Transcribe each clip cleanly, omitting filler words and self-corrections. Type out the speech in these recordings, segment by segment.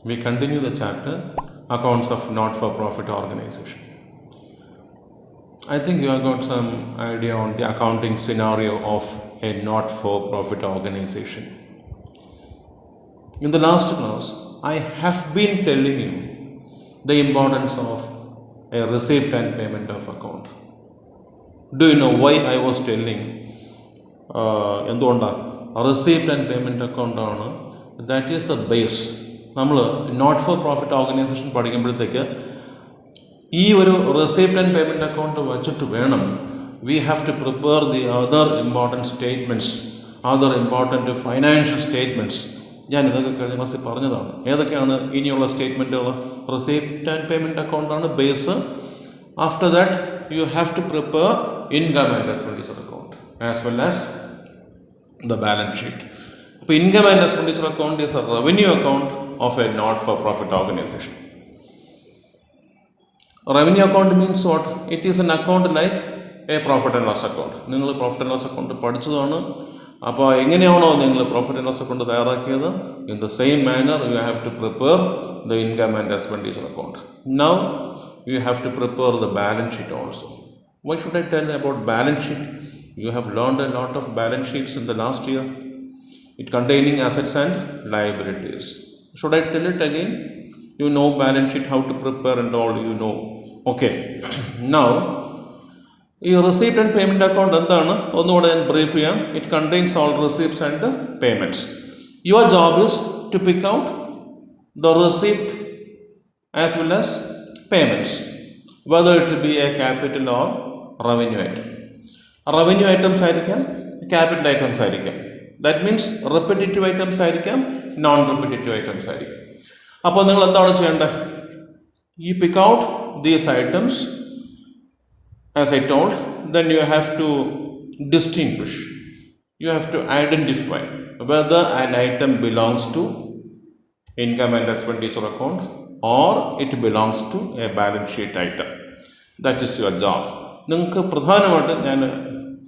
we continue the chapter Accounts of Not-for-Profit Organization. I think you have got some idea on the accounting scenario of a not-for-profit organization. In the last class, I have been telling you the importance of a receipt and payment of account. Do you know why I was telling? എന്തുകൊണ്ടാണ് receipt and payment account ആണ്. That is the base. നമ്മൾ not for profit organisation പഠിക്കുമ്പോഴത്തേക്ക് ഈ ഒരു receipt and payment account വച്ചിട്ട് വേണം we have to prepare the other important statements, other important financial statements. ഞാൻ ഇതൊക്കെ കഴിഞ്ഞ ക്ലാസ്സിൽ പറഞ്ഞതാണ്. ഏതൊക്കെയാണ് ഇനിയുള്ള സ്റ്റേറ്റ്മെൻറ്റുകൾ? റെസിപ്റ്റ് ആൻഡ് പേയ്മെൻറ്റ് അക്കൗണ്ടാണ് ബേസ്. After that you have to prepare income and expenditure account as well as the balance sheet. അപ്പോൾ income and expenditure account is a revenue account of a not-for-profit organization. Revenue account means what? It is an account like a profit and loss account. നിങ്ങൾ profit and loss account പഠിച്ചതാണ്. അപ്പോൾ എങ്ങനെയാണോ നിങ്ങൾ profit and loss account തയ്യാറാക്കിയത്, in the same manner you have to prepare the income and expenditure account. Now you have to prepare the balance sheet also. Why should I tell about balance sheet? You have learned a lot of balance sheets in the last year, it containing assets and liabilities. Should I tell it again? You know balance sheet, how to prepare and all you know. Okay. Now, ഈ receipt and payment account എന്താണ് ഒന്നുകൂടെ ഞാൻ brief ചെയ്യാം. It contains all receipts and payments. Your job is to pick out the receipt as well as payments, whether it be a capital or revenue item. Revenue items ആയിരിക്കാം, capital items ആയിരിക്കാം. That means repetitive items ആയിരിക്കാം, non repetitive items ആയിരിക്കാം. അപ്പോൾ നിങ്ങൾ എന്താണ് ചെയ്യേണ്ടത്? You pick out these items as I told, then you have to distinguish, you have to identify whether an item belongs to income and expenditure account or it belongs to a balance sheet item. That is your job. നിങ്ങൾക്ക് പ്രധാനമായിട്ട് ഞാൻ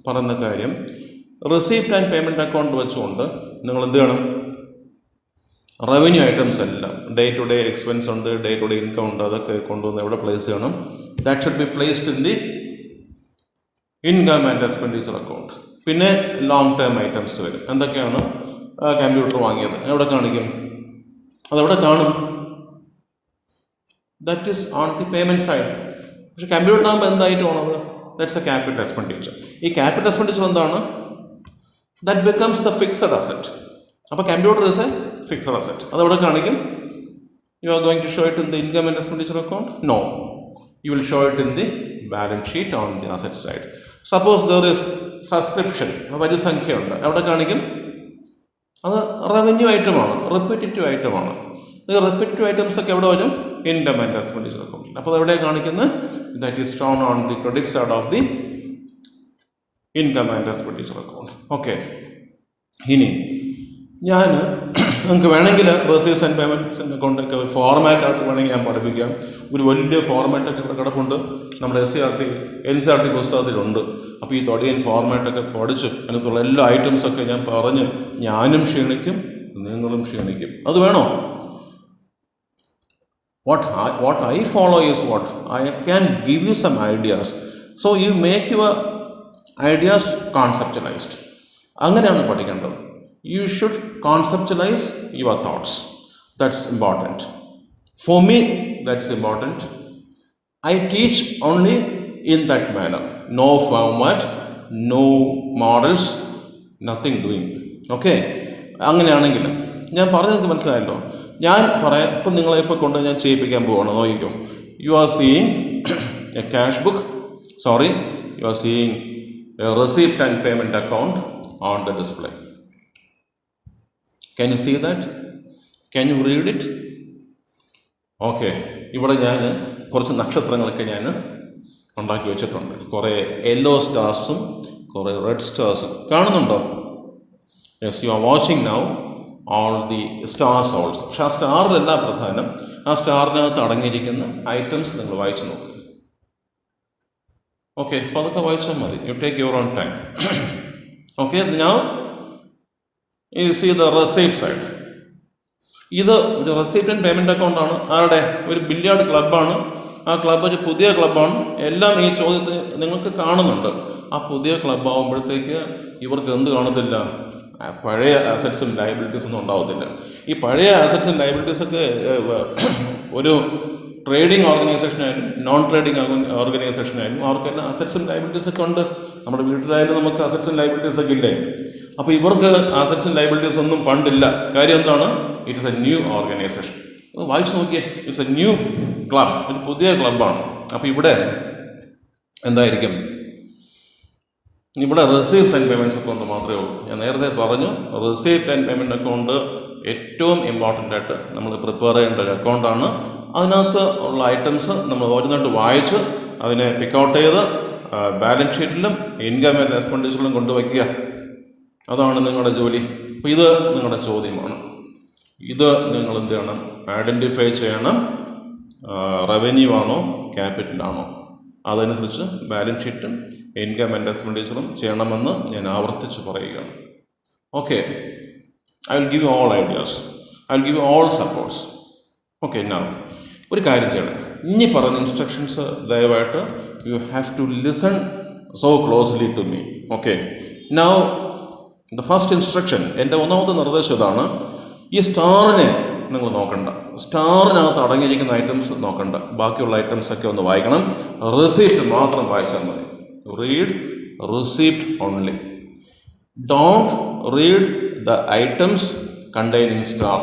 പറയുന്ന കാര്യം, receipt and payment account വെച്ചുകൊണ്ട് നിങ്ങൾ എന്ത് ചെയ്യണം? Revenue items എല്ലാം, ഡേ ടു ഡേ എക്സ്പെൻസ് ഉണ്ട്, ഡേ ടു ഡേ ഇൻകം ഉണ്ട്, അതൊക്കെ കൊണ്ടുവന്ന് എവിടെ പ്ലേസ് ചെയ്യണം? That should be placed in the income and expenditure account. പിന്നെ ലോങ് ടേം ഐറ്റംസ് വരും. എന്തൊക്കെയാണ്? കമ്പ്യൂട്ടർ വാങ്ങിയത് എവിടെ കാണിക്കും? അതെവിടെ കാണും? That is on the payment side. പക്ഷെ കമ്പ്യൂട്ടർ ആകുമ്പോൾ എന്തായിട്ട് പോണത്? That's A capital expenditure. ഈ ക്യാപിറ്റൽ എക്സ്പെൻഡിച്ചർ എന്താണ്? That becomes the fixed asset. അപ്പോൾ computer is a fixed asset. അതെവിടെ കാണിക്കും? You are going to show it in the income and expenditure account? No, you will show it in the balance sheet on the asset side. Suppose there is subscription, പരിസംഖ്യയുണ്ട്, എവിടെ കാണിക്കും? അത് revenue ഐറ്റമാണ്, repetitive ഐറ്റമാണ്. ഈ repetitive items ഒക്കെ എവിടെ വരും? Income and expenditure account. അപ്പോൾ എവിടെ കാണിക്കുന്നത്? That is shown on the credit side of the income and expenditure account. Okay. ഇനി ഞാൻ നിങ്ങൾക്ക് വേണമെങ്കിൽ റെസിപ്റ്റ്സ് ആൻഡ് പേയ്മെൻറ്റ്സ് അക്കൗണ്ടൊക്കെ ഒരു ഫോർമാറ്റായിട്ട് വേണമെങ്കിൽ ഞാൻ പഠിപ്പിക്കാം. ഒരു വലിയ ഫോർമാറ്റൊക്കെ ഇവിടെ കിടപ്പുണ്ട്, നമ്മുടെ NCERT പുസ്തകത്തിലുണ്ട്. അപ്പോൾ ഈ തൊടിയൻ ഫോർമാറ്റൊക്കെ പഠിച്ച് അതിനകത്തുള്ള എല്ലാ ഐറ്റംസൊക്കെ ഞാൻ പറഞ്ഞ് ഞാനും ക്ഷീണിക്കും, നിങ്ങളും ക്ഷീണിക്കും. അത് വേണോ? What I follow is what? I can give you some ideas. So you make your ideas conceptualized. അങ്ങനെയാണ് പഠിക്കേണ്ടത്. You should conceptualize your thoughts. That's important. For me, that's important. I teach only in that manner. No format, no models, nothing doing. Okay? അങ്ങനെയാണെങ്കിൽ ഞാൻ പറഞ്ഞത് മനസ്സിലായല്ലോ. ഞാൻ പറയാം, ഇപ്പം നിങ്ങളെ ഇപ്പോൾ കൊണ്ട് ഞാൻ ചെയ്യിപ്പിക്കാൻ പോവാണ്. നോക്കിക്കോ. You are seeing a cash book, sorry, you are seeing a receipt and payment account on the display. Can you see that? Can you read it? Okay. ഇവിടെ ഞാൻ കുറച്ച് നക്ഷത്രങ്ങളൊക്കെ ഞാൻ ഉണ്ടാക്കി വെച്ചിട്ടുണ്ട്. കുറേ യെല്ലോ സ്റ്റാർസും കുറേ റെഡ് സ്റ്റാർസും കാണുന്നുണ്ടോ? Yes, you are watching now all the stars also. പക്ഷെ ആ സ്റ്റാറിലല്ല പ്രധാനം, ആ സ്റ്റാറിനകത്ത് അടങ്ങിയിരിക്കുന്ന ഐറ്റംസ് നിങ്ങൾ വായിച്ചു നോക്കുക. ഓക്കെ, അപ്പോൾ അതൊക്കെ വായിച്ചാൽ മതി. You take your own time. Okay, now you see the receipt side. ഇത് ഒരു റെസിപ്റ്റ് ആൻഡ് പേയ്മെൻറ്റ് അക്കൗണ്ടാണ്. ആരുടെ? ഒരു ബില്യാർഡ് ക്ലബ്ബാണ്. ആ ക്ലബ്ബ് ഒരു പുതിയ ക്ലബ്ബാണ്. എല്ലാം ഈ ചോദ്യത്തിൽ നിങ്ങൾക്ക് കാണുന്നുണ്ട്. ആ പുതിയ ക്ലബ്ബ് ആകുമ്പോഴത്തേക്ക് ഇവർക്ക് എന്ത് കാണത്തില്ല? പഴയ അസറ്റ്സും ലയബിലിറ്റീസ് ഒന്നും ഉണ്ടാവത്തില്ല. ഈ പഴയ അസറ്റ്സും ലയബിലിറ്റീസൊക്കെ ഒരു ട്രേഡിംഗ് ഓർഗനൈസേഷനായാലും നോൺ ട്രേഡിംഗ് ഓർഗനൈസേഷനായാലും അവർക്കെല്ലാം അസറ്റ്സും ലയബിലിറ്റീസൊക്കെ ഉണ്ട്. നമ്മുടെ വീട്ടിലായാലും നമുക്ക് അസറ്റ്സും ലയബിലിറ്റീസൊക്കെ ഇല്ലേ? അപ്പോൾ ഇവർക്ക് അസറ്റ്സും ലയബിലിറ്റീസ് ഒന്നും പണ്ടില്ല. കാര്യം എന്താണ്? It is A new organisation. വായിച്ചു നോക്കിയേ, ഇറ്റ്സ് എ ന്യൂ ക്ലബ്, ഒരു പുതിയ ക്ലബ്ബാണ്. അപ്പോൾ ഇവിടെ എന്തായിരിക്കും? ഇവിടെ റിസീപ്റ്റ്സ് ആൻഡ് പേയ്മെൻറ്റ്സ് അക്കൗണ്ട് മാത്രമേ ഉള്ളൂ. ഞാൻ നേരത്തെ പറഞ്ഞു, റിസീപ്റ്റ് ആൻഡ് പേയ്മെൻറ്റ് അക്കൗണ്ട് ഏറ്റവും ഇമ്പോർട്ടൻ്റ് ആയിട്ട് നമ്മൾ പ്രിപ്പയർ ചെയ്യേണ്ട ഒരു അക്കൗണ്ടാണ്. അതിനകത്ത് ഉള്ള ഐറ്റംസ് നമ്മൾ ഓരോന്നായിട്ട് വായിച്ച് അതിനെ പിക്കൗട്ട് ചെയ്ത് ബാലൻസ് ഷീറ്റിലും ഇൻകം ആൻഡ് എക്സ്പെൻഡിച്ചറിലും കൊണ്ടുവയ്ക്കുക. അതാണ് നിങ്ങളുടെ ജോലി. അപ്പോൾ ഇത് നിങ്ങളുടെ ചോദ്യമാണ്. ഇത് നിങ്ങൾ എന്ത് ചെയ്യണം? ഐഡൻറ്റിഫൈ ചെയ്യണം. റവന്യൂ ആണോ ക്യാപിറ്റലാണോ? അതനുസരിച്ച് ബാലൻസ് ഷീറ്റും ഇൻകം ആൻഡ് എക്സ്പെൻഡിച്ചറും ചെയ്യണമെന്ന് ഞാൻ ആവർത്തിച്ച് പറയുകയാണ്. Okay, I will give you all ideas, I will give you all supports. Okay, ഞാൻ ഒരു കാര്യം ചെയ്യണം. ഇനി പറയുന്ന ഇൻസ്ട്രക്ഷൻസ് ദയവായിട്ട് you have to listen so closely to me. Okay, now the first instruction, എൻ്റെ ഒന്നാമത്തെ നിർദ്ദേശം ഇതാണ്. ഈ സ്റ്റാറിനെ നിങ്ങൾ നോക്കണ്ട. സ്റ്റാറിനകത്ത് അടങ്ങിയിരിക്കുന്ന ഐറ്റംസ് നോക്കണ്ട. ബാക്കിയുള്ള ഐറ്റംസൊക്കെ ഒന്ന് വായിക്കണം. റിസീപ്റ്റ് മാത്രം വായിച്ചാൽ മതി. Read receipt only. Don't read the items containing star.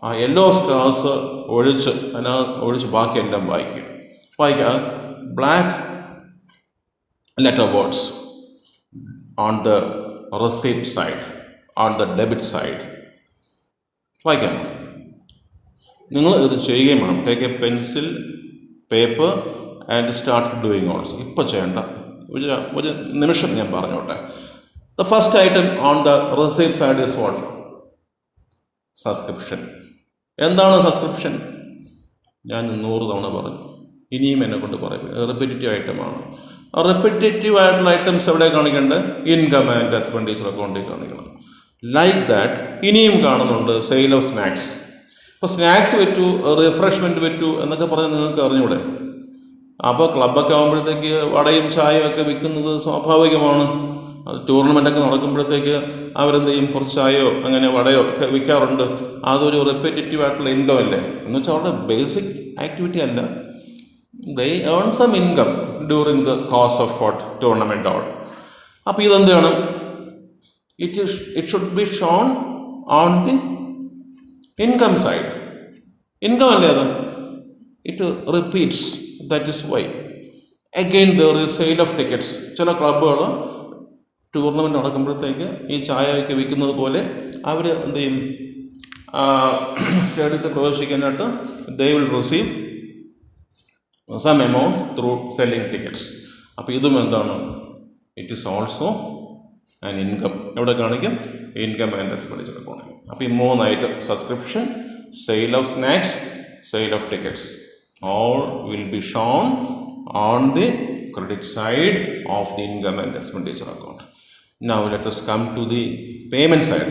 ആ യെല്ലോ സ്റ്റാർസ് ഒഴിച്ച് ബാക്കിയെല്ലാം വായിക്കുക. Black letter words on the receipt side, on the debit side. വായിക്കാം. നിങ്ങൾ ഇത് ചെയ്യുകയും വേണം. Take A pencil, paper and start doing also. ഇപ്പോൾ ചെയ്യേണ്ട, ഒരു നിമിഷം ഞാൻ പറഞ്ഞോട്ടെ. The first item on the receipt side is what? Subscription. എന്താണ് സബ്സ്ക്രിപ്ഷൻ? ഞാൻ 100 തവണ പറഞ്ഞു, ഇനിയും എന്നെ കൊണ്ട് പറയും. റിപ്പീറ്റേറ്റീവ് ഐറ്റമാണ്. റിപ്പീറ്റേറ്റീവ് ആയിട്ടുള്ള ഐറ്റംസ് എവിടെ കാണിക്കേണ്ടത്? ഇൻകം ആൻഡ് എക്സ്പെൻഡിച്ചർ അക്കൗണ്ടിൽ കാണിക്കണം. ലൈക്ക് ദാറ്റ് ഇനിയും കാണുന്നുണ്ട് സെയിൽ ഓഫ് സ്നാക്സ്. ഇപ്പോൾ സ്നാക്സ് വിറ്റു, റിഫ്രഷ്മെൻറ്റ് വിറ്റു എന്നൊക്കെ പറഞ്ഞ് നിങ്ങൾക്ക് അറിഞ്ഞൂടെ? അപ്പോൾ ക്ലബ്ബൊക്കെ ആകുമ്പോഴത്തേക്ക് വടയും ചായയും ഒക്കെ വിൽക്കുന്നത് സ്വാഭാവികമാണ്. അത് ടൂർണമെൻ്റൊക്കെ നടക്കുമ്പോഴത്തേക്ക് അവരെന്ത് ചെയ്യും? കുറച്ച് ചായയോ അങ്ങനെ വടയോ ഒക്കെ വിൽക്കാറുണ്ട്. അതൊരു റിപ്പീറ്റേറ്റീവ് ആയിട്ടുള്ള ഇൻകം അല്ലേ? എന്ന് വെച്ചാൽ അവരുടെ ബേസിക് ആക്ടിവിറ്റി അല്ല. They earn some income during the course of what tournament or. അപ്പോൾ ഇതെന്ത് വേണം? It should be shown on the income side. Income അല്ലേ അത്? It repeats. That is why. Again there is sale of tickets. ചില ക്ലബ്ബുകൾ tournament നടക്കുമ്പോഴത്തേക്ക് ഈ ചായയൊക്കെ വിൽക്കുന്നത് പോലെ അവർ എന്ത് ചെയ്യും? സ്റ്റേഡിയത്തിൽ പ്രവേശിക്കാനായിട്ട് they will receive some amount through selling tickets. അപ്പോൾ ഇതും എന്താണ്? It is also an income. എവിടെ കാണിക്കും? ഇൻകം ആൻഡ് എക്സ്പെൻഡിച്ചർ അക്കൗണ്ടിൽ. അപ്പോൾ ഈ 3 item, subscription, sale of snacks, sale of tickets, all will be shown on the credit side of the income and expenditure account. Now let us come to the payment side.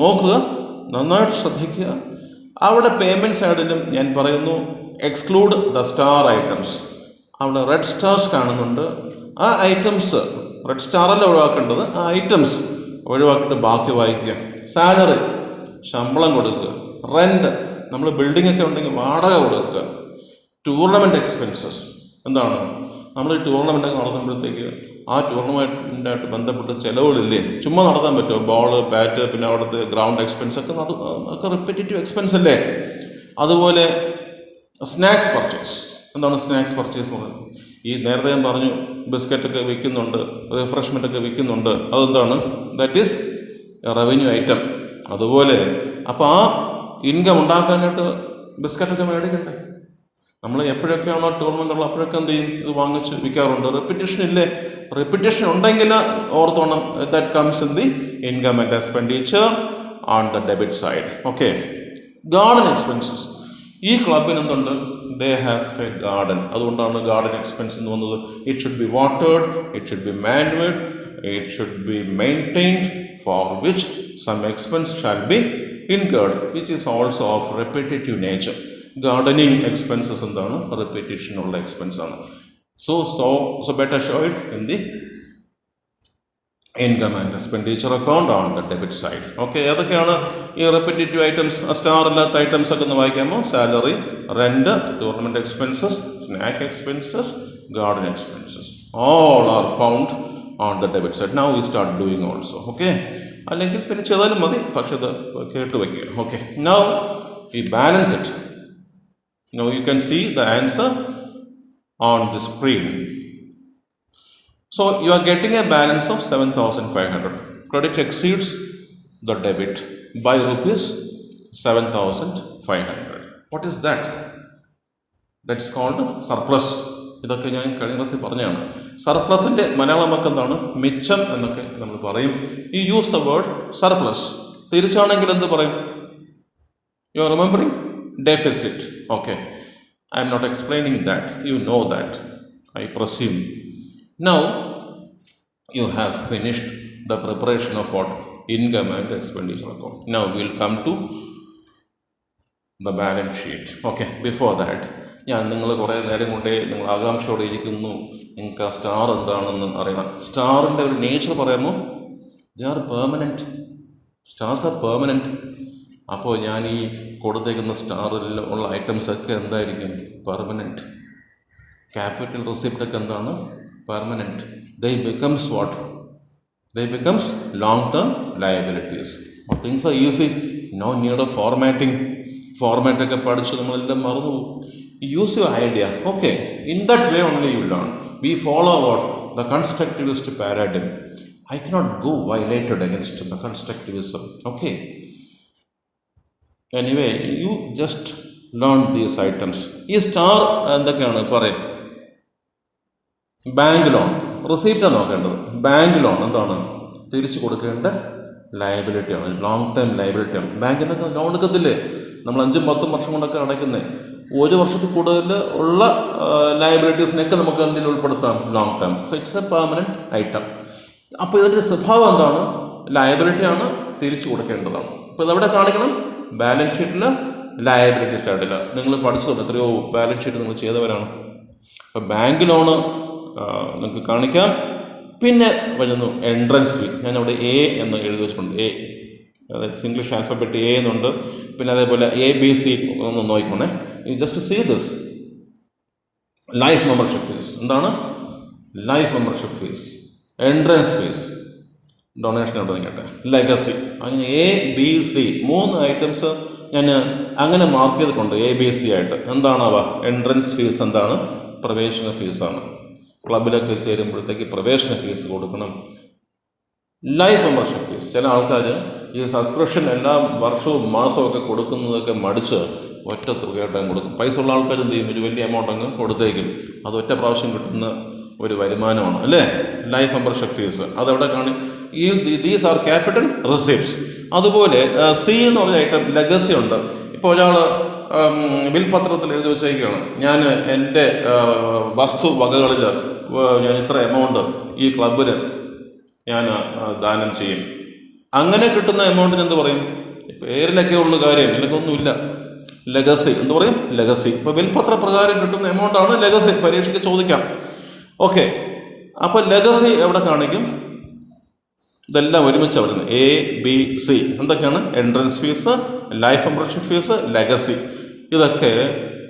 നോക്കുക, നന്നായിട്ട് ശ്രദ്ധിക്കുക. അവിടെ payment സൈഡിലും ഞാൻ പറയുന്നു, exclude the star items. അവിടെ red stars കാണുന്നുണ്ട്. ആ ഐറ്റംസ്, റെഡ് സ്റ്റാറല്ല ഒഴിവാക്കേണ്ടത്, ആ ഐറ്റംസ് ഒഴിവാക്കിയിട്ട് ബാക്കി വായിക്കുക. സാലറി, ശമ്പളം കൊടുക്കുക. റെൻറ്റ്, നമ്മൾ ബിൽഡിംഗ് ഒക്കെ ഉണ്ടെങ്കിൽ വാടക കൊടുക്കുക. ടൂർണമെൻറ്റ് എക്സ്പെൻസസ്, എന്താണ്? നമ്മൾ ഈ ടൂർണമെൻറ്റൊക്കെ നടത്തുമ്പോഴത്തേക്ക് ആ ടൂർണമെൻറ്റായിട്ട് ബന്ധപ്പെട്ട് ചിലവുകളില്ലേ? ചുമ്മാ നടത്താൻ പറ്റുമോ? ബോൾ, ബാറ്റ്, പിന്നെ അവിടുത്തെ ഗ്രൗണ്ട് എക്സ്പെൻസ് ഒക്കെ റിപ്പീറ്റേറ്റീവ് എക്സ്പെൻസ് അല്ലേ? അതുപോലെ സ്നാക്സ് പർച്ചേസ്. എന്താണ് സ്നാക്സ് പർച്ചേസ് എന്ന് പറയുന്നത്? ഈ നേരത്തെ ഞാൻ പറഞ്ഞു ബിസ്ക്കറ്റൊക്കെ വിൽക്കുന്നുണ്ട്, റിഫ്രഷ്മെൻ്റൊക്കെ വിൽക്കുന്നുണ്ട്. അതെന്താണ്? That is revenue item. അതുപോലെ അപ്പോൾ ആ ഇൻകം ഉണ്ടാക്കാനായിട്ട് ബിസ്ക്കറ്റൊക്കെ മേടിക്കണ്ടേ? നമ്മൾ എപ്പോഴൊക്കെയാണോ ടൂർണമെൻ്റ് ഉള്ളത് അപ്പോഴൊക്കെ എന്ത് ചെയ്യും? ഇത് വാങ്ങിച്ച് വിൽക്കാറുണ്ട്. റെപ്പിറ്റേഷൻ ഇല്ലേ? റെപ്പിറ്റേഷൻ ഉണ്ടെങ്കിൽ ഓർത്തോണം, that comes in the income and expenditure on the debit side. Okay, garden expenses. ഈ ക്ലബിന് എന്തുണ്ട്? They have a garden. അതുകൊണ്ടാണ് ഗാർഡൻ എക്സ്പെൻസ് എന്ന് വന്നത്. ഇറ്റ് ഷുഡ് ബി വാട്ടേഡ്, it should be manured, it should be maintained, for which some expense shall be incurred, which is also of repetitive nature. Gardening expenses എന്താണ്? Repetition ഉള്ള expense ആണ്. So better show it in the income and expenditure account on the debit side. Okay, ഏതൊക്കെയാണ് ഈ repetitive items? Star ഇല്ലാത്ത items ഒക്കെ ഒന്ന് വായിക്കാമോ? Salary, rent, tournament expenses, snack expenses, garden expenses. All are found on the debit side. Now we start doing also. Okay, അല്ലെങ്കിൽ പിന്നെ ചെയ്താലും മതി, പക്ഷെ ഇത് കേട്ട് വയ്ക്കുക. Okay, now we balance it. Now you can see the answer on the screen. So you are getting a balance of 7,500. Credit exceeds the debit by rupees 7,500. What is that? That's called surplus. ഇതൊക്കെ ഞാൻ കഴിഞ്ഞ ക്ലാസ്സിൽ പറഞ്ഞതാണ്. സർപ്ലസിന്റെ മലയാളം വാക്ക് എന്താണ്? മിച്ചം എന്നൊക്കെ നമ്മൾ പറയും. You use the word surplus. തിരിച്ചാണെങ്കിൽ എന്ത് പറയും? You are remembering? Deficit. Okay, I am not explaining that. You know that, I presume. Now you have finished the preparation of what? Income and expenditure account. Now we will come to the balance sheet. Okay, before that, ഞാൻ നിങ്ങൾ കുറേ നേരം കൊണ്ടേ നിങ്ങൾ ആകാംക്ഷയോടെ ഇരിക്കുന്നു, നിങ്ങൾക്ക് ആ സ്റ്റാർ എന്താണെന്ന് അറിയണം. സ്റ്റാറിൻ്റെ ഒരു നേച്ചർ പറയാമോ? They are permanent. Stars R permanent. അപ്പോൾ ഞാൻ ഈ കൊടുത്തേക്കുന്ന സ്റ്റാറിൽ ഉള്ള ഐറ്റംസ് ഒക്കെ എന്തായിരിക്കും? പെർമനൻറ്റ്. ക്യാപിറ്റൽ റിസിപ്റ്റ് ഒക്കെ എന്താണ്? Permanent. They becomes what? They becomes long-term liabilities. Things are easy. No need of formatting. Format ഒക്കെ പഠിച്ച് നമ്മളെല്ലാം മറന്നു. Use your idea. Okay, in that way only you learn. We follow what? The constructivist paradigm. I cannot go violated against the constructivism. Okay. Anyway, you just learn these items. ഈ star എന്തൊക്കെയാണ് പറയും? Bank loan, റിസീപ്റ്റാണ് നോക്കേണ്ടത്. Bank loan എന്താണ്? തിരിച്ചു കൊടുക്കേണ്ട ലയബിലിറ്റിയാണ്, long term ലയബിലിറ്റിയാണ്. ബാങ്കിൽ നിന്നൊക്കെ loan എടുക്കത്തില്ലേ? നമ്മൾ 5-10 വർഷം കൊണ്ടൊക്കെ അടയ്ക്കുന്നത്. 1 വർഷത്തിൽ കൂടുതൽ ഉള്ള ലയബിലിറ്റീസിനൊക്കെ നമുക്ക് എന്തിൽ ഉൾപ്പെടുത്താം? Long term. So it's A permanent item. അപ്പോൾ ഇതിൻ്റെ സ്വഭാവം എന്താണ്? ലയബിലിറ്റിയാണ്, തിരിച്ചു കൊടുക്കേണ്ടതാണ്. അപ്പോൾ ഇതെവിടെ കാണിക്കണം? ബാലൻസ് ഷീറ്റിൽ, ലയബിലിറ്റി സൈഡിൽ. നിങ്ങൾ പഠിച്ചതുകൊണ്ട് എത്രയോ ബാലൻസ് ഷീറ്റ് നിങ്ങൾ ചെയ്തവരാണ്. അപ്പോൾ ബാങ്ക് ലോണ് നിങ്ങൾക്ക് കാണിക്കാം. പിന്നെ വരുന്നു എൻട്രൻസ് ഫീ. ഞാനവിടെ എ എന്ന് എഴുതി വെച്ചിട്ടുണ്ട്. എ, അതായത് ഇംഗ്ലീഷ് ആൽഫബറ്റ് എ എന്നുണ്ട്. പിന്നെ അതേപോലെ ABC ഒന്ന് നോക്കിക്കോണേ. You just see this. Life membership fees. എന്താണ്? Life membership fees, entrance fees, donation അവിടെ നിൽക്കട്ടെ, ലെഗസി. അങ്ങനെ ABC 3 ഐറ്റംസ് ഞാൻ അങ്ങനെ മാർക്ക് ചെയ്തിട്ടുണ്ട് ABC ആയിട്ട്. എന്താണവ? എൻട്രൻസ് ഫീസ് എന്താണ്? പ്രവേശന ഫീസാണ്. ക്ലബിലൊക്കെ ചേരുമ്പോഴത്തേക്ക് പ്രവേശന ഫീസ് കൊടുക്കണം. Life membership fees. ചില ആൾക്കാർ ഈ സബ്സ്ക്രിപ്ഷൻ എല്ലാ വർഷവും മാസവും ഒക്കെ കൊടുക്കുന്നതൊക്കെ മടിച്ച് ഒറ്റ തുകയായിട്ട് കൊടുക്കും. പൈസ ഉള്ള ആൾക്കാർ എന്ത് ചെയ്യും? ഒരു വലിയ എമൗണ്ട് അങ്ങ് കൊടുത്തേക്കും. അത് ഒറ്റ പ്രാവശ്യം കിട്ടുന്ന ഒരു വരുമാനമാണ്, അല്ലേ? ലൈഫ് മെമ്പർഷിപ്പ് ഫീസ് അതെവിടെ കാണും? These are capital receipts. അതുപോലെ സി എന്ന് പറഞ്ഞ ഐറ്റം ലെഗസി ഉണ്ട്. ഇപ്പോൾ ഒരാൾ വിൽപത്രത്തിൽ എഴുതി വെച്ചേക്കാണ്, ഞാൻ എൻ്റെ വസ്തുവകകളിൽ ഞാൻ ഇത്ര എമൗണ്ട് ഈ ക്ലബിന് ഞാൻ ദാനം ചെയ്യും. അങ്ങനെ കിട്ടുന്ന എമൗണ്ടിന് എന്ത് പറയും? പേരിലൊക്കെ ഉള്ള കാര്യം, അല്ലെങ്കിൽ ഒന്നുമില്ല. ലെഗസി എന്ന് പറയും. ലെഗസി. ഇപ്പോൾ വിൽപത്ര പ്രകാരം കിട്ടുന്ന എമൗണ്ടാണ് ലെഗസി. പരീക്ഷയ്ക്ക് ചോദിക്കാം. ഓക്കെ, അപ്പോൾ ലെഗസി എവിടെ കാണിക്കും? ഇതെല്ലാം ഒരുമിച്ച് വരുന്നത് ABC. എന്തൊക്കെയാണ്? Entrance fees, life membership fees, legacy. ഇതൊക്കെ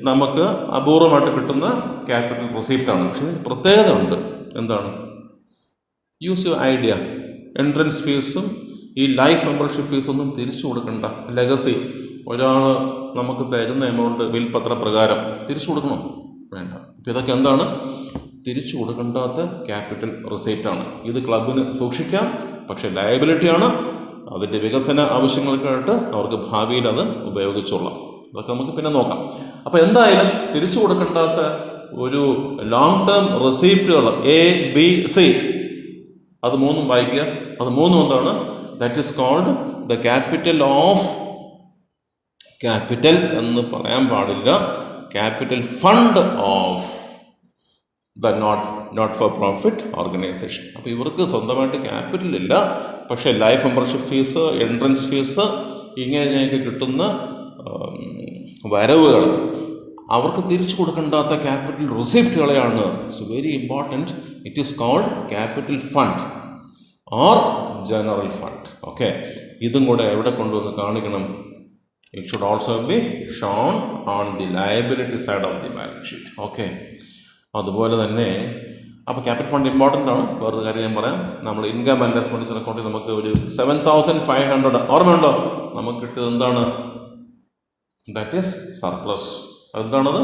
നമുക്ക് അപൂർവമായിട്ട് കിട്ടുന്ന ക്യാപിറ്റൽ റിസീപ്റ്റാണ്. പക്ഷേ പ്രത്യേകത ഉണ്ട്. എന്താണ്? Use your idea. എൻട്രൻസ് ഫീസും ഈ ലൈഫ് മെമ്പർഷിപ്പ് ഫീസൊന്നും തിരിച്ചു കൊടുക്കണ്ട. ലെഗസി ഒരാൾ നമുക്ക് തരുന്ന എമൗണ്ട് വിൽപത്ര പ്രകാരം തിരിച്ചു കൊടുക്കണോ? വേണ്ട. അപ്പോൾ ഇതൊക്കെ എന്താണ്? തിരിച്ചു കൊടുക്കേണ്ടാത്ത ക്യാപിറ്റൽ റിസീപ്റ്റാണ്. ഇത് ക്ലബിന് സൂക്ഷിക്കാം, പക്ഷേ ലയബിലിറ്റിയാണ്. അതിൻ്റെ വികസന ആവശ്യങ്ങൾക്കായിട്ട് അവർക്ക് ഭാവിയിൽ അത് ഉപയോഗിച്ചോളാം. അതൊക്കെ നമുക്ക് പിന്നെ നോക്കാം. അപ്പോൾ എന്തായാലും തിരിച്ചു കൊടുക്കേണ്ടാത്ത ഒരു ലോങ് ടേം റിസീപ്റ്റുകൾ ABC, അത് 3 വായിക്കുക. അത് 3 എന്താണ്? That is called the capital of, capital എന്ന് പറയാൻ പാടില്ല, capital fund of the not for profit organisation. അപ്പോൾ ഇവർക്ക് സ്വന്തമായിട്ട് ക്യാപിറ്റൽ ഇല്ല, പക്ഷേ life membership fees, entrance fees, ഇങ്ങനെയൊക്കെ കിട്ടുന്ന വരവുകൾ അവർക്ക് തിരിച്ചു കൊടുക്കേണ്ടാത്ത ക്യാപിറ്റൽ റിസിപ്റ്റുകളെയാണ്. It's very important. It is called capital fund or general fund. Okay, ഇതും കൂടെ എവിടെ കൊണ്ടുവന്ന് കാണിക്കണം? It should also be shown on the liability side of the balance sheet. Okay, അതുപോലെ തന്നെ അപ്പോൾ ക്യാപിറ്റൽ ഫണ്ട് ഇമ്പോർട്ടൻ്റ് ആണ്. വേറൊരു കാര്യം ഞാൻ പറയാം. നമ്മൾ ഇൻകം ആൻഡ് എക്സ്പെൻഡിച്ചർ അക്കൗണ്ടിൽ നമുക്ക് ഒരു 7,500 ഓർമ്മയുണ്ടോ? നമുക്ക് കിട്ടിയത് എന്താണ്? That is surplus. എന്താണത്?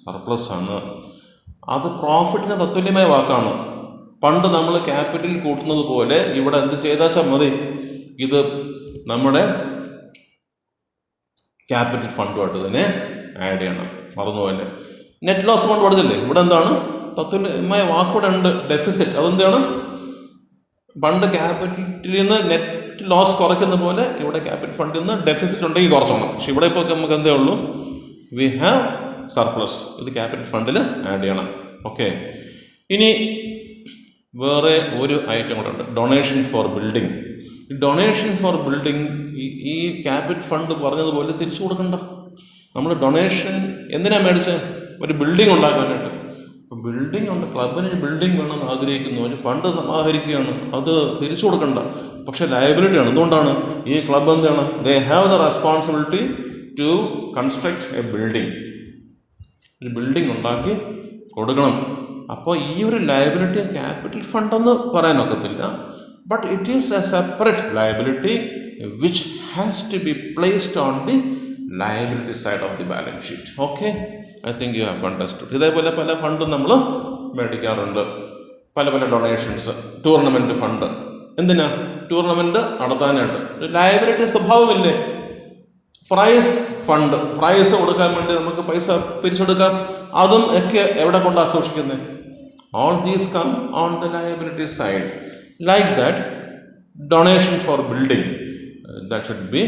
സർപ്ലസ് ആണ്. അത് പ്രോഫിറ്റിന് തത്തുല്യമായ വാക്കാണ്. പണ്ട് നമ്മൾ ക്യാപിറ്റൽ കൂട്ടുന്നത് പോലെ ഇവിടെ എന്ത് ചെയ്താച്ചാൽ മതി, ഇത് നമ്മുടെ ക്യാപിറ്റൽ ഫണ്ടുമായിട്ട് തന്നെ ആഡ് ചെയ്യണം. മറന്നുപോലെ നെറ്റ് ലോസ് ഫണ്ട് കൊടുത്തില്ലേ? ഇവിടെ എന്താണ് തത്തുല്യമായ വാക്കൂടെ ഉണ്ട്, ഡെഫിസിറ്റ്. അതെന്താണ്? പണ്ട് ക്യാപിറ്റലിൽ നിന്ന് നെറ്റ് ലോസ് കുറയ്ക്കുന്ന പോലെ ഇവിടെ ക്യാപിറ്റൽ ഫണ്ടിൽ നിന്ന് ഡെഫിസിറ്റ് ഉണ്ടെങ്കിൽ കുറച്ചോണം. പക്ഷെ ഇവിടെ ഇപ്പോൾ നമുക്ക് എന്തേ ഉള്ളൂ? We have surplus. ഇത് ക്യാപിറ്റൽ ഫണ്ടിൽ ആഡ് ചെയ്യണം. ഓക്കെ, ഇനി വേറെ ഒരു ഐറ്റം കൂടെ ഉണ്ട്, ഡൊണേഷൻ ഫോർ ബിൽഡിംഗ്. ഈ ഡൊണേഷൻ ഫോർ ബിൽഡിംഗ് ഈ ക്യാപിറ്റൽ ഫണ്ട് പറഞ്ഞതുപോലെ തിരിച്ചു കൊടുക്കണ്ട. നമ്മൾ ഡൊണേഷൻ എന്തിനാണ് മേടിച്ചത്? ഒരു ബിൽഡിംഗ് ഉണ്ടാക്കാനായിട്ട്. ഇപ്പോൾ ബിൽഡിംഗ് ഉണ്ട്, ക്ലബിന് ഒരു ബിൽഡിംഗ് വേണമെന്ന് ആഗ്രഹിക്കുന്നു, ഒരു ഫണ്ട് സമാഹരിക്കുകയാണ്, അത് തിരിച്ചു കൊടുക്കണ്ട. പക്ഷേ ലയബിലിറ്റി ആണ്. എന്തുകൊണ്ടാണ്? ഈ ക്ലബ് എന്താണ്? They have the responsibility to construct a building. ഒരു ബിൽഡിംഗ് ഉണ്ടാക്കി കൊടുക്കണം. അപ്പോൾ ഈ ഒരു ലയബിലിറ്റി ക്യാപിറ്റൽ ഫണ്ടെന്ന് പറയാനൊക്കത്തില്ല. But it is a separate liability which has to be placed on the liability side of the balance sheet. Okay, I think you have understood. ഇതേപോലെ പല ഫണ്ടും നമ്മൾ മേടിക്കാറുണ്ട്. പല പല ഡൊണേഷൻസ്, ടൂർണമെൻറ്റ് ഫണ്ട്. എന്തിനാ? ടൂർണമെൻറ്റ് നടത്താനായിട്ട്. ലയബിലിറ്റി സ്വഭാവമില്ലേ? പ്രൈസ് ഫണ്ട്, പ്രൈസ് കൊടുക്കാൻ വേണ്ടി നമുക്ക് പൈസ പിരിച്ചെടുക്കാം. അതും ഒക്കെ എവിടെ കൊണ്ടാണ് സൂക്ഷിക്കുന്നത്? All these come on the liability side. Like that donation for building that should be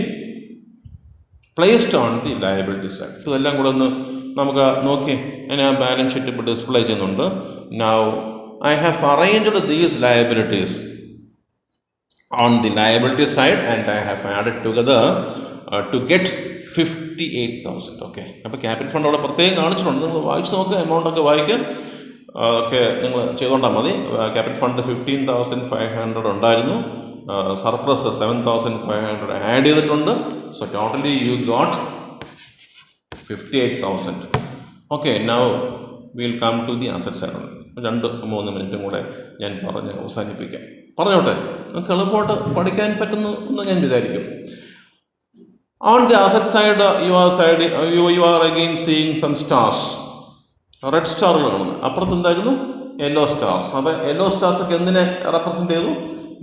placed on the liability side. ഇതെല്ലാം കൂടെ ഒന്ന് നമുക്ക് നോക്കി ഞാൻ ആ ബാലൻസ് ഷീറ്റ് ഇപ്പോൾ ഡിസ്പ്ലേ ചെയ്യുന്നുണ്ട്. Now I have arranged these liabilities on the liability side and I have added together to get 58,000. Okay, അപ്പോൾ ക്യാപിറ്റൽ ഫണ്ട് അവിടെ പ്രത്യേകം കാണിച്ചിട്ടുണ്ട്. നിങ്ങൾ വായിച്ച് നോക്കുക, എമൗണ്ടൊക്കെ വായിക്കുക. ഒക്കെ നിങ്ങൾ ചെയ്തുകൊണ്ടാൽ മതി. ക്യാപിറ്റൽ ഫണ്ട് 15,500 ഉണ്ടായിരുന്നു. സർപ്ലസ് 7,500 ആഡ് ചെയ്തിട്ടുണ്ട്. So totally you got 58,000. Okay, now will come to the asset side. 2-3 മിനിറ്റും കൂടെ ഞാൻ പറഞ്ഞ് അവസാനിപ്പിക്കാം. പറഞ്ഞോട്ടെ, നിങ്ങൾക്ക് എളുപ്പമായിട്ട് പഠിക്കാൻ പറ്റുന്നു എന്ന് ഞാൻ വിചാരിക്കുന്നു. On the asset side, you are again seeing some stars. Red സ്റ്റാറുകളാണ്. അപ്പുറത്ത് എന്തായിരുന്നു? Yellow stars. അപ്പോൾ യെല്ലോ സ്റ്റാർസ് ഒക്കെ എന്തിനെ റെപ്രസെൻ്റ് ചെയ്തു?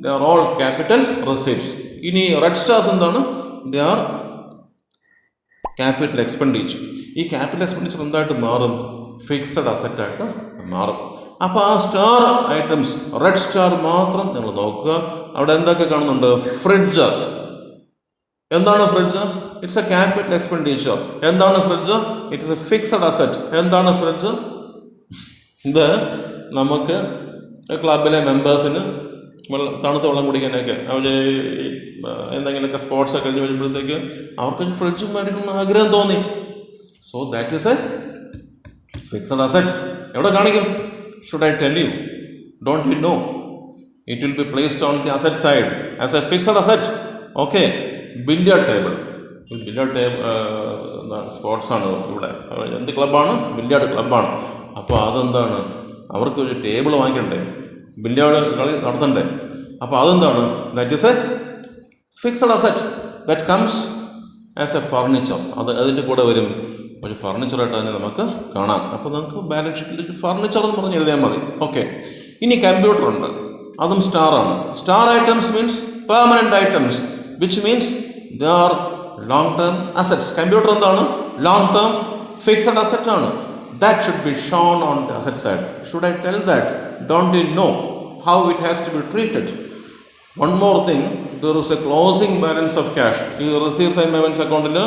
They are all capital receipts. ഇനി റെഡ് സ്റ്റാർസ് എന്താണ്? They are capital expenditure. ഈ ക്യാപിറ്റൽ എക്സ്പെൻഡിച്ചർ എന്തായിട്ട് മാറും? ഫിക്സഡ് അസറ്റായിട്ട് മാറും. അപ്പോൾ ആ സ്റ്റാർ ഐറ്റംസ്, റെഡ് സ്റ്റാർ മാത്രം നിങ്ങൾ നോക്കുക. അവിടെ എന്തൊക്കെ കാണുന്നുണ്ട്? ഫ്രിഡ്ജ്. എന്താണ് fridge? It's a capital expenditure. എന്താണ് fridge? It's a fixed asset. എന്താണ് ഫ്രിഡ്ജ്? ഇത് നമുക്ക് ക്ലബിലെ മെമ്പേഴ്സിന് തണുത്ത വെള്ളം കുടിക്കാനൊക്കെ അവർ എന്തെങ്കിലുമൊക്കെ സ്പോർട്സ് ഒക്കെ കഴിഞ്ഞ് വരുമ്പോഴത്തേക്ക് അവർക്ക് ഫ്രിഡ്ജ് മേടിക്കണമെന്ന് ആഗ്രഹം തോന്നി. So that is a fixed asset. എവിടെ കാണിക്കും? Should I tell you? Don't you know? It will be placed on the asset side as a fixed asset. Okay, billiard table. Billiard table സ്പോർട്സാണ് ഇവിടെ. എന്ത് ക്ലബ്ബാണ്? ബില്ലിയാർഡ് ക്ലബ്ബാണ്. അപ്പോൾ അതെന്താണ്? അവർക്ക് ഒരു ടേബിൾ വാങ്ങിക്കണ്ടേ? ബില്ലിയാർഡ് കളി നടത്തണ്ടേ? അപ്പോൾ അതെന്താണ്? That is a fixed asset that comes as A furniture. അതിൻ്റെ കൂടെ വരും ഒരു ഫർണിച്ചറായിട്ട് തന്നെ നമുക്ക് കാണാം. അപ്പോൾ നമുക്ക് ബാലൻസ് ഷീറ്റിൽ ഒരു ഫർണിച്ചർ എന്ന് പറഞ്ഞ് എഴുതിയാൽ മതി. ഓക്കെ, ഇനി കമ്പ്യൂട്ടർ ഉണ്ട്. അതും സ്റ്റാറാണ്. Star items means permanent items, which means they are long term assets. Computer എന്താണ്? long term fixed asset ആണ്. That should be shown on the asset side. Should I tell that? Don't you know how it has to be treated? One more thing, there is a closing balance of cash. ഈ receipts and payments അക്കൗണ്ടിൽ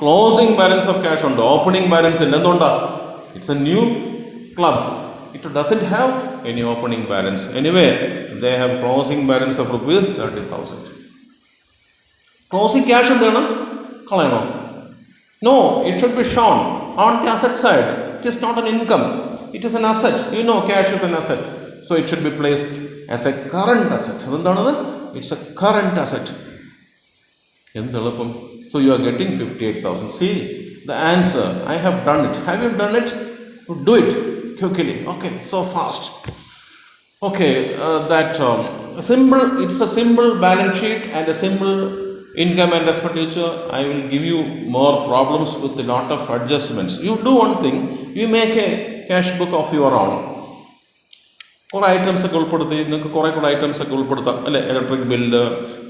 closing balance of cash ഉണ്ട്, opening balance ഇല്ല. എന്തുകൊണ്ടാണ്? It's a new club. It doesn't have any opening balance. Anyway, they have closing balance of rupees 30,000. Closing cash എന്താണ്, കളയണോ? No, it should be shown on the asset side. It is not an income, it is an asset. You know, cash is an asset, so it should be placed as a current asset. അതെന്താണത്? It's a current asset. എന്തെളുപ്പം. So you are getting 58,000. See the answer. I have done it. Have you done it? Do it quickly. Okay, so fast. Okay, that simple. It's a simple balance sheet and a simple income and expenditure. I will give you more problems with a lot of adjustments. You do one thing. You make a cash book of your own. കുറേ items ഒക്കെ ഉൾപ്പെടുത്തി നിങ്ങൾക്ക് കുറേ കൂടെ items ഒക്കെ ഉൾപ്പെടുത്താം അല്ലേ? Electric bill,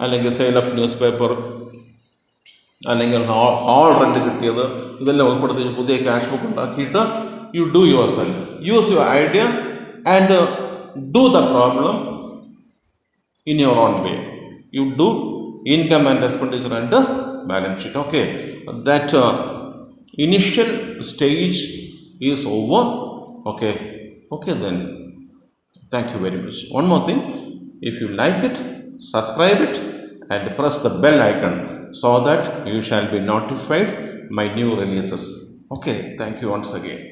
അല്ലെങ്കിൽ സെയിൽ ഓഫ് ന്യൂസ് പേപ്പർ, അല്ലെങ്കിൽ ഹാൾ റെൻറ്റ് കിട്ടിയത്, ഇതെല്ലാം ഉൾപ്പെടുത്തി പുതിയ ക്യാഷ് ബുക്ക് ഉണ്ടാക്കിയിട്ട് you do your self. Use your idea and do the problem in your own way. You do income and expenditure and balance sheet. Okay, that initial stage is over. Okay, then thank you very much. One more thing, if you like it, subscribe it and press the bell icon so that you shall be notified my new releases. Okay, thank you once again.